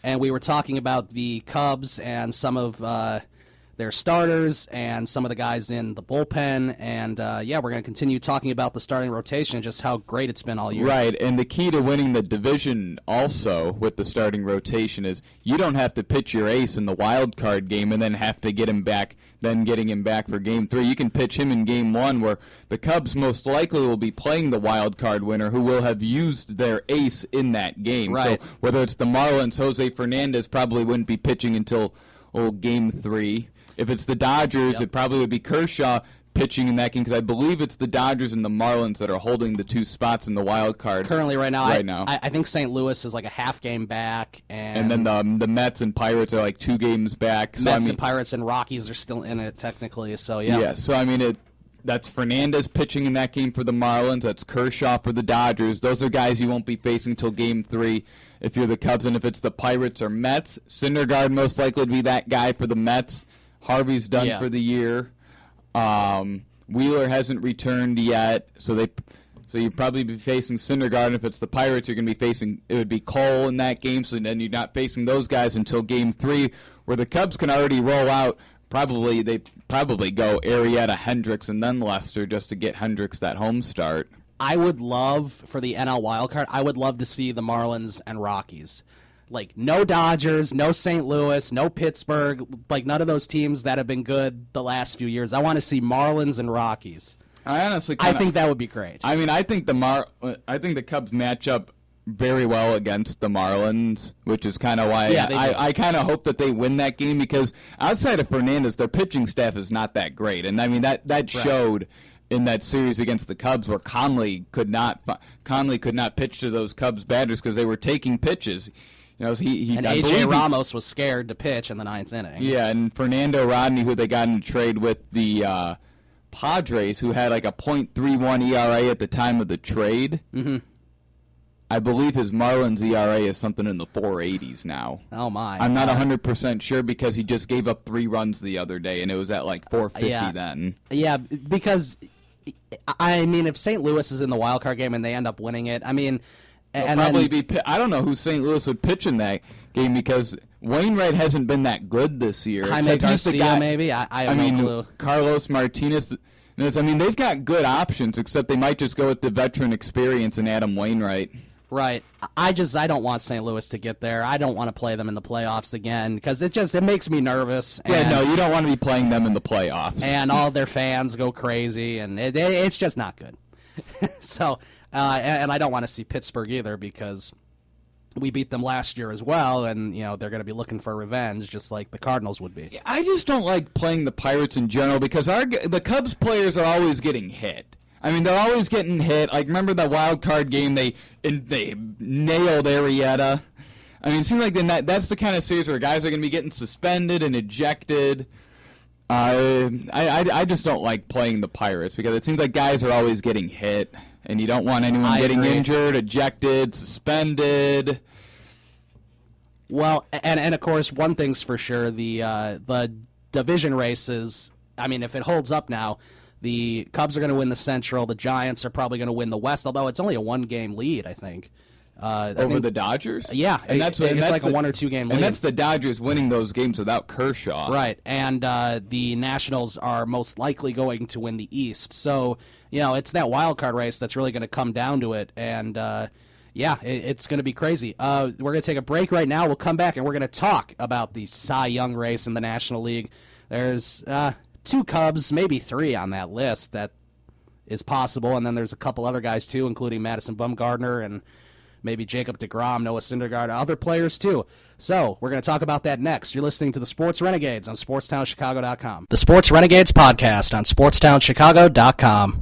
and we were talking about the Cubs and some of their starters and some of the guys in the bullpen, and we're going to continue talking about the starting rotation and just how great it's been all year. Right, and the key to winning the division also with the starting rotation is you don't have to pitch your ace in the wild card game and then have to get him back, then getting him back for Game 3. You can pitch him in Game 1 where the Cubs most likely will be playing the wild card winner who will have used their ace in that game. Right. So whether it's the Marlins, Jose Fernandez probably wouldn't be pitching until Game 3. If it's the Dodgers, It probably would be Kershaw pitching in that game because I believe it's the Dodgers and the Marlins that are holding the 2 spots in the wild card. Currently, right now. I think St. Louis is like a half game back. And then the Mets and Pirates are like 2 games back. So, Mets and Pirates and Rockies are still in it technically, so yeah. Yeah, so that's Fernandez pitching in that game for the Marlins. That's Kershaw for the Dodgers. Those are guys you won't be facing till Game 3 if you're the Cubs. And if it's the Pirates or Mets, Syndergaard most likely to be that guy for the Mets. Harvey's done for the year. Wheeler hasn't returned yet, so you'd probably be facing Syndergaard. If it's the Pirates, you're going to be facing, it would be Cole in that game, so then you're not facing those guys until Game 3, where the Cubs can already roll out. They probably go Arrieta, Hendricks, and then Lester just to get Hendricks that home start. I would love, for the NL wildcard, I would love to see the Marlins and Rockies. Like, no Dodgers, no St. Louis, no Pittsburgh, like none of those teams that have been good the last few years. I want to see Marlins and Rockies. I think that would be great. I mean, I think the Cubs match up very well against the Marlins, which is kind of why I kind of hope that they win that game because outside of Fernandez, their pitching staff is not that great. And, I mean, that showed in that series against the Cubs where Conley could not pitch to those Cubs batters because they were taking pitches. And A.J. Ramos was scared to pitch in the 9th inning. Yeah, and Fernando Rodney, who they got in a trade with the Padres, who had like a .31 ERA at the time of the trade. Mm-hmm. I believe his Marlins ERA is something in the 480s now. Oh, my. I'm not 100% sure because he just gave up 3 runs the other day, and it was at like 450 then. Yeah, because, I mean, if St. Louis is in the wild card game and they end up winning it, I mean... I don't know who St. Louis would pitch in that game because Wainwright hasn't been that good this year. Jaime Garcia, maybe? I have no clue. Carlos Martinez. I mean, they've got good options, except they might just go with the veteran experience and Adam Wainwright. Right. I don't want St. Louis to get there. I don't want to play them in the playoffs again because it makes me nervous. Yeah, no, you don't want to be playing them in the playoffs. And all their fans go crazy, and it's just not good. So... and I don't want to see Pittsburgh either because we beat them last year as well, and they're going to be looking for revenge just like the Cardinals would be. I just don't like playing the Pirates in general because the Cubs players are always getting hit. I mean, they're always getting hit. Like, remember the wild card game? They nailed Arrieta. I mean, it seems like that's the kind of series where guys are going to be getting suspended and ejected. I just don't like playing the Pirates because it seems like guys are always getting hit. And you don't want anyone getting injured, ejected, suspended. Well, and of course, one thing's for sure, the division races, I mean, if it holds up now, the Cubs are going to win the Central, the Giants are probably going to win the West, although it's only a 1-game lead, I think. Over the Dodgers? Yeah, it's like a 1 or 2 game lead. And that's the Dodgers winning those games without Kershaw. Right, and the Nationals are most likely going to win the East. So, it's that wild card race that's really going to come down to it. And, it's going to be crazy. We're going to take a break right now. We'll come back, and we're going to talk about the Cy Young race in the National League. There's 2 Cubs, maybe 3 on that list that is possible. And then there's a couple other guys, too, including Madison Bumgarner and maybe Jacob deGrom, Noah Syndergaard, other players too. So we're going to talk about that next. You're listening to the Sports Renegades on SportsTownChicago.com. The Sports Renegades podcast on SportsTownChicago.com.